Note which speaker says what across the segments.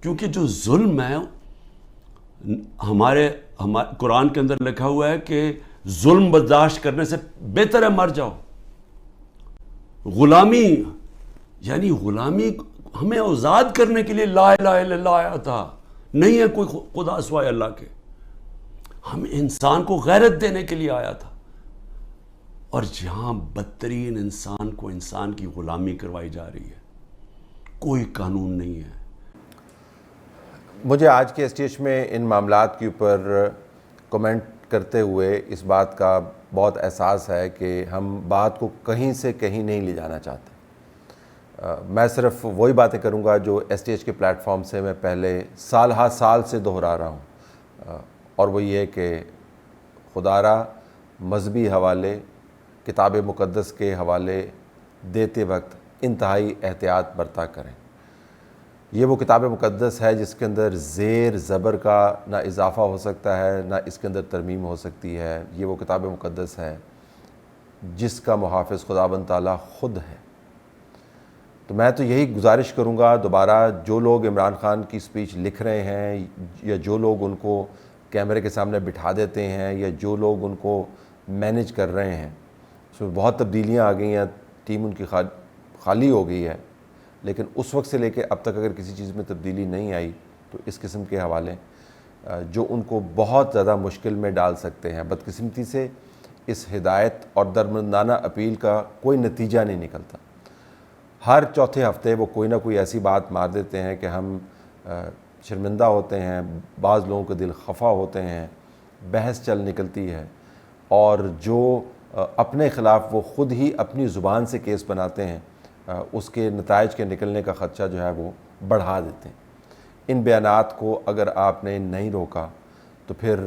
Speaker 1: کیونکہ جو ظلم ہے ہمارے قرآن کے اندر لکھا ہوا ہے کہ ظلم برداشت کرنے سے بہتر ہے مر جاؤ. غلامی یعنی غلامی ہمیں آزاد کرنے کے لیے لا الہ الا اللہ آیا تھا. نہیں ہے کوئی خدا سوائے اللہ کے. ہم انسان کو غیرت دینے کے لیے آیا تھا. اور جہاں بدترین انسان کو انسان کی غلامی کروائی جا رہی ہے. کوئی قانون نہیں ہے.
Speaker 2: مجھے آج کے اسٹیج میں ان معاملات کے اوپر کومنٹ کرتے ہوئے اس بات کا بہت احساس ہے کہ ہم بات کو کہیں سے کہیں نہیں لے جانا چاہتے. میں صرف وہی باتیں کروں گا جو اسٹیج کے پلیٹ فارم سے میں پہلے سال ہا سال سے دہرا رہا ہوں، اور وہ یہ کہ خدا را مذہبی حوالے کتاب مقدس کے حوالے دیتے وقت انتہائی احتیاط برتا کریں. یہ وہ کتاب مقدس ہے جس کے اندر زیر زبر کا نہ اضافہ ہو سکتا ہے نہ اس کے اندر ترمیم ہو سکتی ہے. یہ وہ کتاب مقدس ہے جس کا محافظ خداوند تعالیٰ خود ہے. تو میں تو یہی گزارش کروں گا دوبارہ، جو لوگ عمران خان کی سپیچ لکھ رہے ہیں یا جو لوگ ان کو کیمرے کے سامنے بٹھا دیتے ہیں یا جو لوگ ان کو مینیج کر رہے ہیں، اس میں بہت تبدیلیاں آ گئی ہیں، ٹیم ان کی خالی ہو گئی ہے، لیکن اس وقت سے لے کے اب تک اگر کسی چیز میں تبدیلی نہیں آئی تو اس قسم کے حوالے جو ان کو بہت زیادہ مشکل میں ڈال سکتے ہیں. بدقسمتی سے اس ہدایت اور درمندانہ اپیل کا کوئی نتیجہ نہیں نکلتا. ہر چوتھے ہفتے وہ کوئی نہ کوئی ایسی بات مار دیتے ہیں کہ ہم شرمندہ ہوتے ہیں، بعض لوگوں کے دل خفا ہوتے ہیں، بحث چل نکلتی ہے، اور جو اپنے خلاف وہ خود ہی اپنی زبان سے کیس بناتے ہیں اس کے نتائج کے نکلنے کا خدشہ جو ہے وہ بڑھا دیتے ہیں. ان بیانات کو اگر آپ نے نہیں روکا تو پھر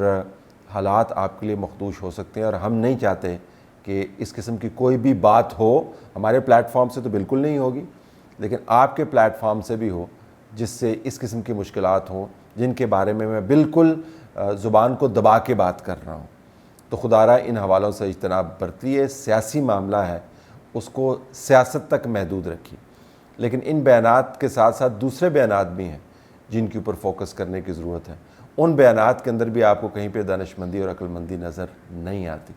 Speaker 2: حالات آپ کے لیے مخدوش ہو سکتے ہیں، اور ہم نہیں چاہتے کہ اس قسم کی کوئی بھی بات ہو. ہمارے پلیٹ فارم سے تو بالکل نہیں ہوگی، لیکن آپ کے پلیٹ فارم سے بھی ہو جس سے اس قسم کی مشکلات ہوں جن کے بارے میں بالکل زبان کو دبا کے بات کر رہا ہوں. تو خدا را ان حوالوں سے اجتناب برتیے. سیاسی معاملہ ہے، اس کو سیاست تک محدود رکھیے، لیکن ان بیانات کے ساتھ ساتھ دوسرے بیانات بھی ہیں جن کے اوپر فوکس کرنے کی ضرورت ہے. ان بیانات کے اندر بھی آپ کو کہیں پہ دانشمندی اور عقل مندی نظر نہیں آتی.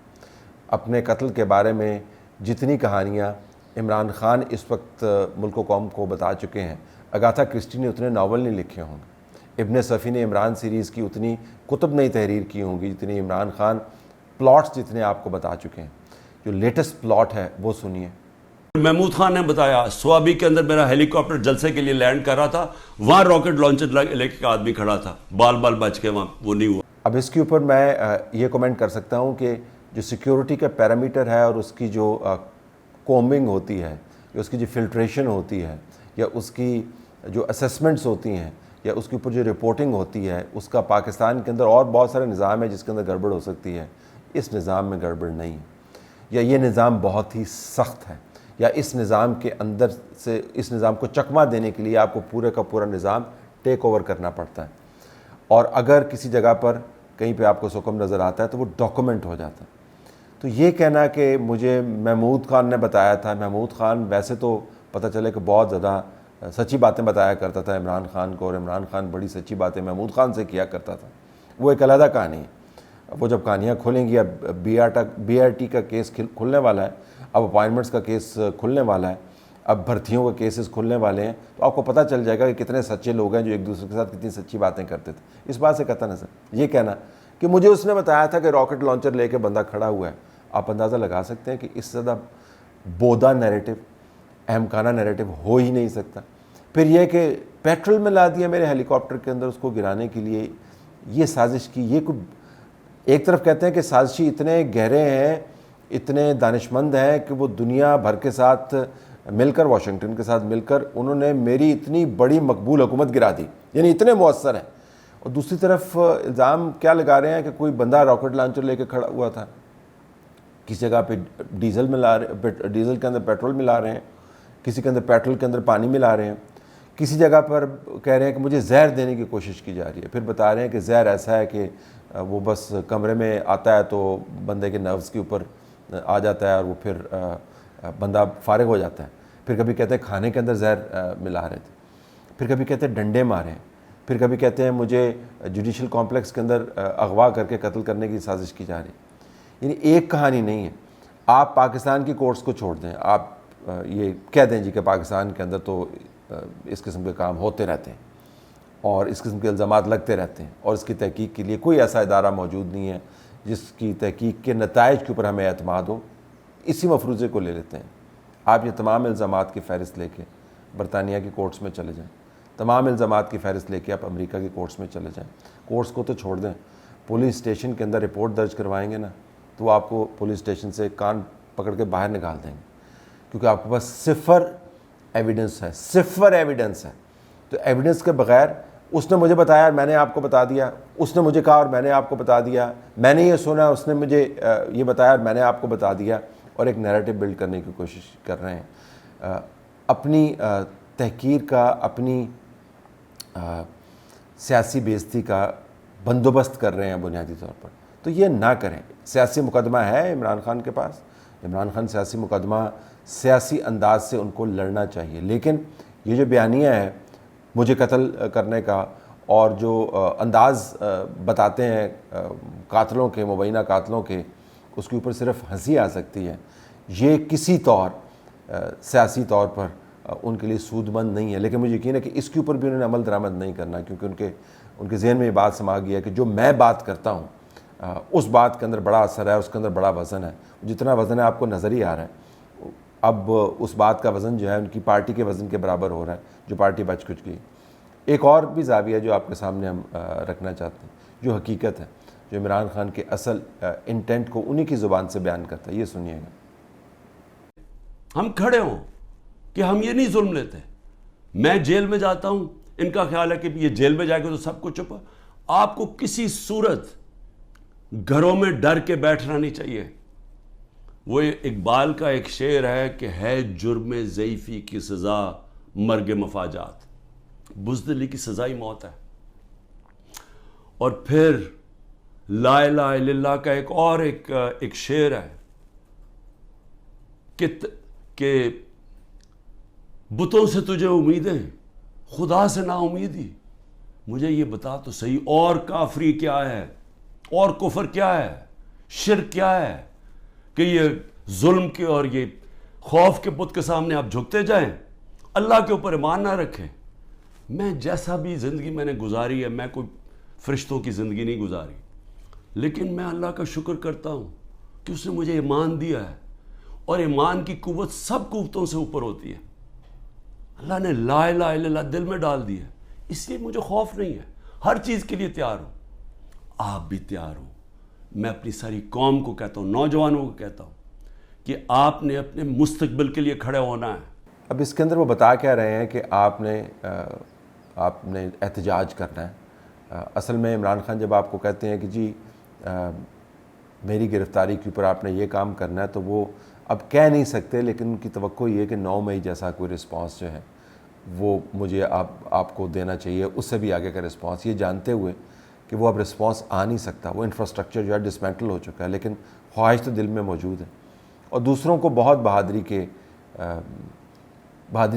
Speaker 2: اپنے قتل کے بارے میں جتنی کہانیاں عمران خان اس وقت ملک و قوم کو بتا چکے ہیں، اگاتھا کرسٹی نے اتنے ناول نہیں لکھے ہوں گے، ابن صفی نے عمران سیریز کی اتنی کتب نہیں تحریر کی ہوں گی جتنی عمران خان پلاٹس جتنے آپ کو بتا چکے ہیں. جو لیٹسٹ پلاٹ ہے وہ سنیے.
Speaker 1: محمود خان نے بتایا سوابی کے اندر میرا ہیلی کاپٹر جلسے کے لیے لینڈ کر رہا تھا، وہاں راکٹ لانچر لے کے آدمی کھڑا تھا، بال بچ کے وہاں وہ نہیں ہوا.
Speaker 2: اب اس کے اوپر میں یہ کومنٹ کر سکتا ہوں کہ جو سیکیورٹی کا پیرامیٹر ہے اور اس کی جو کومبنگ ہوتی ہے یا اس کی جو فلٹریشن ہوتی ہے یا اس کی جو اسیسمنٹس ہوتی ہیں یا اس کے اوپر جو رپورٹنگ ہوتی ہے، اس کا پاکستان کے اندر اور بہت سارے نظام ہے جس کے اندر گڑبڑ ہو سکتی ہے. اس نظام میں گڑبڑ نہیں ہے، یا یہ نظام بہت ہی سخت ہے، یا اس نظام کے اندر سے اس نظام کو چکمہ دینے کے لیے آپ کو پورے کا پورا نظام ٹیک اوور کرنا پڑتا ہے. اور اگر کسی جگہ پر کہیں پہ آپ کو حکم نظر آتا ہے تو وہ ڈاکومنٹ ہو جاتا ہے. تو یہ کہنا کہ مجھے محمود خان نے بتایا تھا، محمود خان ویسے تو پتہ چلے کہ بہت زیادہ سچی باتیں بتایا کرتا تھا عمران خان کو، اور عمران خان بڑی سچی باتیں محمود خان سے کیا کرتا تھا، وہ ایک علیحدہ کہانی ہے. وہ جب کہانیاں کھولیں گی، اب بی آر ٹی کا کیس کھلنے والا ہے، اب اپائنٹمنٹس کا کیس کھلنے والا ہے، اب بھرتیوں کے کیسز کھلنے والے ہیں، تو آپ کو پتہ چل جائے گا کہ کتنے سچے لوگ ہیں جو ایک دوسرے کے ساتھ کتنی سچی باتیں کرتے تھے. اس بات سے قطع نظر یہ کہنا کہ مجھے اس نے بتایا تھا کہ راکٹ لانچر لے کے بندہ کھڑا ہوا ہے، آپ اندازہ لگا سکتے ہیں کہ اس سے زیادہ بودا نیریٹو، احمقانہ نیریٹو ہو ہی نہیں سکتا. پھر یہ کہ پیٹرول میں لا دیا میرے ہیلی کاپٹر کے اندر اس کو گرانے کے لیے، یہ سازش کی. یہ کوئی ایک طرف کہتے ہیں کہ سازشی اتنے گہرے ہیں، اتنے دانشمند ہیں کہ وہ دنیا بھر کے ساتھ مل کر، واشنگٹن کے ساتھ مل کر انہوں نے میری اتنی بڑی مقبول حکومت گرا دی، یعنی اتنے مؤثر ہیں. اور دوسری طرف الزام کیا لگا رہے ہیں کہ کوئی بندہ راکٹ لانچر لے کے کھڑا ہوا تھا، کسی جگہ پہ ڈیزل کے اندر پیٹرول ملا رہے ہیں، کسی کے اندر پیٹرول کے اندر پانی ملا رہے ہیں، کسی جگہ پر کہہ رہے ہیں کہ مجھے زہر دینے کی کوشش کی جا رہی ہے. پھر بتا رہے ہیں کہ زہر ایسا ہے کہ وہ بس کمرے میں آتا ہے تو بندے کے نروز کے اوپر آ جاتا ہے اور وہ پھر بندہ فارغ ہو جاتا ہے. پھر کبھی کہتے ہیں کھانے کے اندر زہر ملا رہے تھے، پھر کبھی کہتے ہیں ڈنڈے مارے ہیں. پھر کبھی کہتے ہیں مجھے جوڈیشل کمپلیکس کے اندر اغوا کر کے قتل کرنے کی سازش کی جا رہی ہے. یعنی ایک کہانی نہیں ہے. آپ پاکستان کی کورٹس کو چھوڑ دیں, آپ یہ کہہ دیں جی کہ پاکستان کے اندر تو اس قسم کے کام ہوتے رہتے ہیں اور اس قسم کے الزامات لگتے رہتے ہیں اور اس کی تحقیق کے لیے کوئی ایسا ادارہ موجود نہیں ہے جس کی تحقیق کے نتائج کے اوپر ہمیں اعتماد ہو. اسی مفروضے کو لے لیتے ہیں. آپ یہ تمام الزامات کی فہرست لے کے برطانیہ کی کورٹس میں چلے جائیں, تمام الزامات کی فہرست لے کے آپ امریکہ کی کورٹس میں چلے جائیں. کورٹس کو تو چھوڑ دیں, پولیس اسٹیشن کے اندر رپورٹ درج کروائیں گے نا تو وہ آپ کو پولیس اسٹیشن سے کان پکڑ کے باہر نکال دیں گے, کیونکہ آپ کے پاس صفر ایویڈنس ہے, صفر ایویڈنس ہے. تو ایویڈنس کے بغیر اس نے مجھے بتایا اور میں نے آپ کو بتا دیا, اس نے مجھے کہا اور میں نے آپ کو بتا دیا, میں نے یہ سنا اس نے مجھے یہ بتایا اور میں نے آپ کو بتا دیا, اور ایک نیریٹو بلڈ کرنے کی کوشش کر رہے ہیں. اپنی تحقیر کا, اپنی سیاسی بے عزتی کا بندوبست کر رہے ہیں بنیادی طور پر. تو یہ نہ کریں. سیاسی مقدمہ ہے عمران خان کے پاس, عمران خان سیاسی مقدمہ سیاسی انداز سے ان کو لڑنا چاہیے. لیکن یہ جو بیانیہ ہے مجھے قتل کرنے کا اور جو انداز بتاتے ہیں قاتلوں کے, مبینہ قاتلوں کے, اس کے اوپر صرف ہنسی آ سکتی ہے. یہ کسی طور سیاسی طور پر ان کے لیے سود مند نہیں ہے. لیکن مجھے یقین ہے کہ اس کے اوپر بھی انہوں نے عمل درآمد نہیں کرنا, کیونکہ ان کے ذہن میں یہ بات سما گیا ہے کہ جو میں بات کرتا ہوں اس بات کے اندر بڑا اثر ہے, اس کے اندر بڑا وزن ہے. جتنا وزن ہے آپ کو نظر ہی آ رہا ہے. اب اس بات کا وزن جو ہے ان کی پارٹی کے وزن کے برابر ہو رہا ہے, جو پارٹی بچ کچھ گئی. ایک اور بھی زاویہ جو آپ کے سامنے ہم رکھنا چاہتے ہیں, جو حقیقت ہے, جو عمران خان کے اصل انٹینٹ کو انہی کی زبان سے بیان کرتا ہے. یہ سنیے گا.
Speaker 1: ہم کھڑے ہوں کہ ہم یہ نہیں ظلم لیتے. میں جیل میں جاتا ہوں, ان کا خیال ہے کہ یہ جیل میں جائے گا تو سب کچھ چھپا. آپ کو کسی صورت گھروں میں ڈر کے بیٹھنا نہیں چاہیے. وہ اقبال کا ایک شعر ہے کہ ہے جرم ضعیفی کی سزا مرگ مفاجات, بزدلی کی سزا ہی موت ہے. اور پھر لا الہ الا اللہ کا ایک اور ایک شعر ہے کہ بتوں سے تجھے امیدیں, خدا سے نا امیدی. مجھے یہ بتا تو صحیح, اور کافری کیا ہے, اور کفر کیا ہے, شرک کیا ہے کہ یہ ظلم کے اور یہ خوف کے بت کے سامنے آپ جھکتے جائیں, اللہ کے اوپر ایمان نہ رکھیں. میں جیسا بھی زندگی میں نے گزاری ہے, میں کوئی فرشتوں کی زندگی نہیں گزاری, لیکن میں اللہ کا شکر کرتا ہوں کہ اس نے مجھے ایمان دیا ہے, اور ایمان کی قوت سب قوتوں سے اوپر ہوتی ہے. اللہ نے لا الہ الا اللہ دل میں ڈال دی ہے, اس لیے مجھے خوف نہیں ہے. ہر چیز کے لیے تیار ہوں, آپ بھی تیار ہوں. میں اپنی ساری قوم کو کہتا ہوں, نوجوانوں کو کہتا ہوں کہ آپ نے اپنے مستقبل کے لیے کھڑے ہونا ہے.
Speaker 2: اب اس کے اندر وہ بتا کیا رہے ہیں کہ آپ نے احتجاج کرنا ہے. اصل میں عمران خان جب آپ کو کہتے ہیں کہ جی میری گرفتاری کے اوپر آپ نے یہ کام کرنا ہے, تو وہ اب کہہ نہیں سکتے, لیکن ان کی توقع یہ کہ 9 مئی جیسا کوئی رسپانس جو ہے وہ مجھے آپ کو دینا چاہیے, اس سے بھی آگے کا رسپانس, یہ جانتے ہوئے کہ وہ اب رسپانس آ نہیں سکتا. وہ انفراسٹرکچر جو ہے ڈسمینٹل ہو چکا ہے, لیکن خواہش تو دل میں موجود ہے. اور دوسروں کو بہت بہادری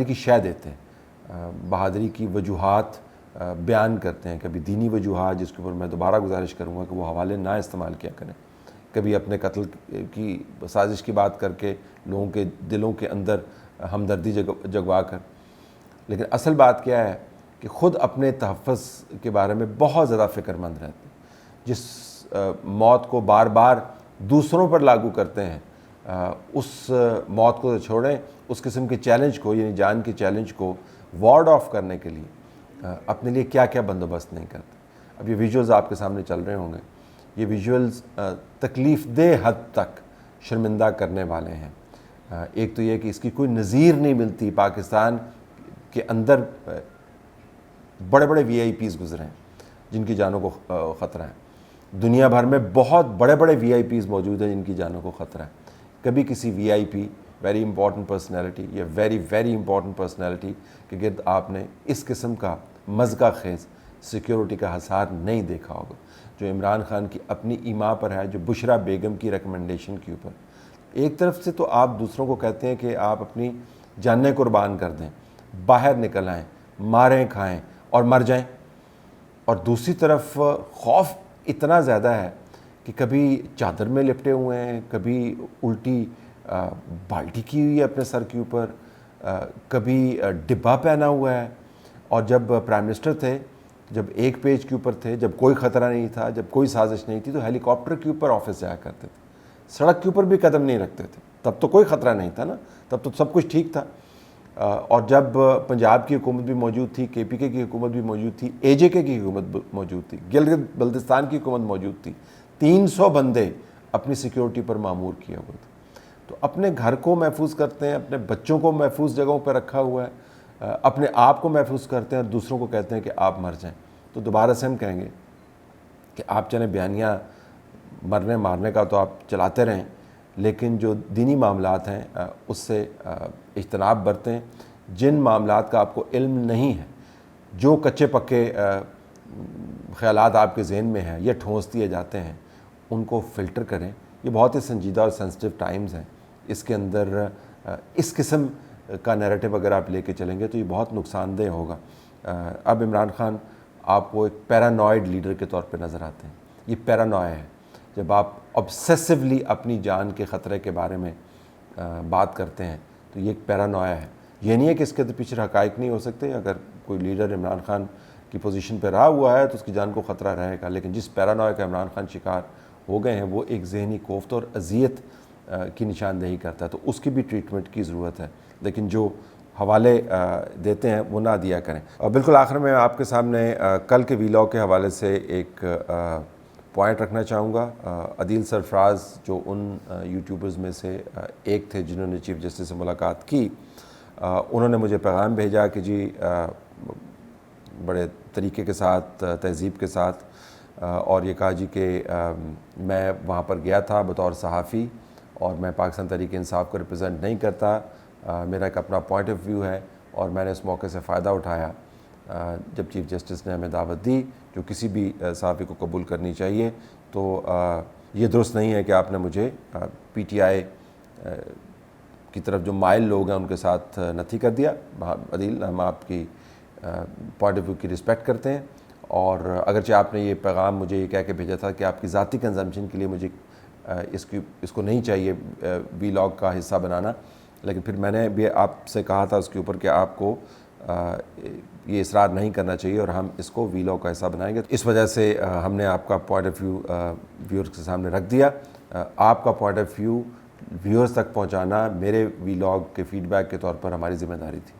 Speaker 2: کی شے دیتے ہیں, بہادری کی وجوہات بیان کرتے ہیں. کبھی دینی وجوہات, جس کے اوپر میں دوبارہ گزارش کروں گا کہ وہ حوالے نہ استعمال کیا کریں. کبھی اپنے قتل کی سازش کی بات کر کے لوگوں کے دلوں کے اندر ہمدردی جگوا کر. لیکن اصل بات کیا ہے کہ خود اپنے تحفظ کے بارے میں بہت زیادہ فکر مند رہتے ہیں. جس موت کو بار بار دوسروں پر لاگو کرتے ہیں, اس موت کو چھوڑیں, اس قسم کے چیلنج کو, یعنی جان کے چیلنج کو وارڈ آف کرنے کے لیے اپنے لیے کیا کیا بندوبست نہیں کرتے. اب یہ ویژولز آپ کے سامنے چل رہے ہوں گے. یہ ویژولز تکلیف دہ حد تک شرمندہ کرنے والے ہیں. ایک تو یہ کہ اس کی کوئی نظیر نہیں ملتی. پاکستان کے اندر بڑے بڑے وی آئی پیز گزرے ہیں جن کی جانوں کو خطرہ ہے. دنیا بھر میں بہت بڑے بڑے وی آئی پیز موجود ہیں جن کی جانوں کو خطرہ ہے. کبھی کسی وی آئی پی, ویری امپورٹنٹ پرسنالٹی, یا ویری امپورٹنٹ پرسنالٹی کے گرد آپ نے اس قسم کا مذکا خیز سیکیورٹی کا حصار نہیں دیکھا ہوگا جو عمران خان کی اپنی ایما پر ہے, جو بشرا بیگم کی ریکمنڈیشن کے اوپر. ایک طرف سے تو آپ دوسروں کو کہتے ہیں کہ آپ اپنی جانیں قربان کر دیں, باہر نکل آئیں, ماریں کھائیں اور مر جائیں. اور دوسری طرف خوف اتنا زیادہ ہے کہ کبھی چادر میں لپٹے ہوئے ہیں, کبھی الٹی بالٹی کی ہوئی ہے اپنے سر کے اوپر, کبھی ڈبہ پہنا ہوا ہے. اور جب پرائم منسٹر تھے, جب ایک پیج کے اوپر تھے, جب کوئی خطرہ نہیں تھا, جب کوئی سازش نہیں تھی, تو ہیلی کاپٹر کے اوپر آفس جایا کرتے تھے, سڑک کے اوپر بھی قدم نہیں رکھتے تھے. تب تو کوئی خطرہ نہیں تھا نا, تب تو سب کچھ ٹھیک تھا. اور جب پنجاب کی حکومت بھی موجود تھی, کے پی کے کی حکومت بھی موجود تھی, اے جے کے کی حکومت موجود تھی, گلگت بلتستان کی حکومت موجود تھی, 300 بندے اپنی سیکیورٹی پر معمور کیا ہوئے تھے. تو اپنے گھر کو محفوظ کرتے ہیں, اپنے بچوں کو محفوظ جگہوں پہ رکھا ہوا ہے, اپنے آپ کو محفوظ کرتے ہیں اور دوسروں کو کہتے ہیں کہ آپ مر جائیں. تو دوبارہ سے ہم کہیں گے کہ آپ چلیں بیانیہ مرنے مارنے کا تو آپ چلاتے رہیں, لیکن جو دینی معاملات ہیں اس سے اجتناب برتیں. جن معاملات کا آپ کو علم نہیں ہے, جو کچے پکے خیالات آپ کے ذہن میں ہیں یا ٹھونس دیے جاتے ہیں, ان کو فلٹر کریں. یہ بہت ہی سنجیدہ اور سینسٹیو ٹائمز ہیں. اس کے اندر اس قسم کا نیریٹو اگر آپ لے کے چلیں گے تو یہ بہت نقصان دہ ہوگا. اب عمران خان آپ کو ایک پیرانوائڈ لیڈر کے طور پہ نظر آتے ہیں. یہ پیرانویا ہے. جب آپ obsessively اپنی جان کے خطرے کے بارے میں بات کرتے ہیں تو یہ ایک پیرانویا ہے. یہ نہیں ہے کہ اس کے پیچھے حقائق نہیں ہو سکتے. اگر کوئی لیڈر عمران خان کی پوزیشن پہ رہا ہوا ہے تو اس کی جان کو خطرہ رہے گا, لیکن جس پیرانویا کا عمران خان شکار ہو گئے ہیں وہ ایک ذہنی کوفت اور اذیت کی نشاندہی کرتا ہے. تو اس کی بھی ٹریٹمنٹ کی ضرورت ہے, لیکن جو حوالے دیتے ہیں وہ نہ دیا کریں. اور بالکل آخر میں آپ کے سامنے کل کے ویلاگ کے حوالے سے ایک پوائنٹ رکھنا چاہوں گا. عدیل سرفراز جو ان یوٹیوبرز میں سے ایک تھے جنہوں نے چیف جسٹس سے ملاقات کی, انہوں نے مجھے پیغام بھیجا کہ جی بڑے طریقے کے ساتھ, تہذیب کے ساتھ, اور یہ کہا جی کہ میں وہاں پر گیا تھا بطور صحافی اور میں پاکستان تحریک انصاف کو ریپرزینٹ نہیں کرتا, میرا ایک اپنا پوائنٹ آف ویو ہے اور میں نے اس موقع سے فائدہ اٹھایا جب چیف جسٹس نے ہمیں دعوت دی, جو کسی بھی صحافی کو قبول کرنی چاہیے. تو یہ درست نہیں ہے کہ آپ نے مجھے پی ٹی آئی کی طرف جو مائل لوگ ہیں ان کے ساتھ نتھی کر دیا. عدیل, ہم آپ کی پوائنٹ آف ویو کی رسپیکٹ کرتے ہیں, اور اگرچہ آپ نے یہ پیغام مجھے یہ کہہ کے بھیجا تھا کہ آپ کی ذاتی کنزمپشن کے لیے مجھے اس کو نہیں چاہیے ویلاگ کا حصہ بنانا, لیکن پھر میں نے بھی آپ سے کہا تھا اس کے اوپر کہ آپ کو یہ اصرار نہیں کرنا چاہیے اور ہم اس کو ویلاگ کا حصہ بنائیں گے. اس وجہ سے ہم نے آپ کا پوائنٹ آف ویو ویورز کے سامنے رکھ دیا. آپ کا پوائنٹ آف ویو ویورز تک پہنچانا میرے ویلاگ کے فیڈ بیک کے طور پر ہماری ذمہ داری تھی.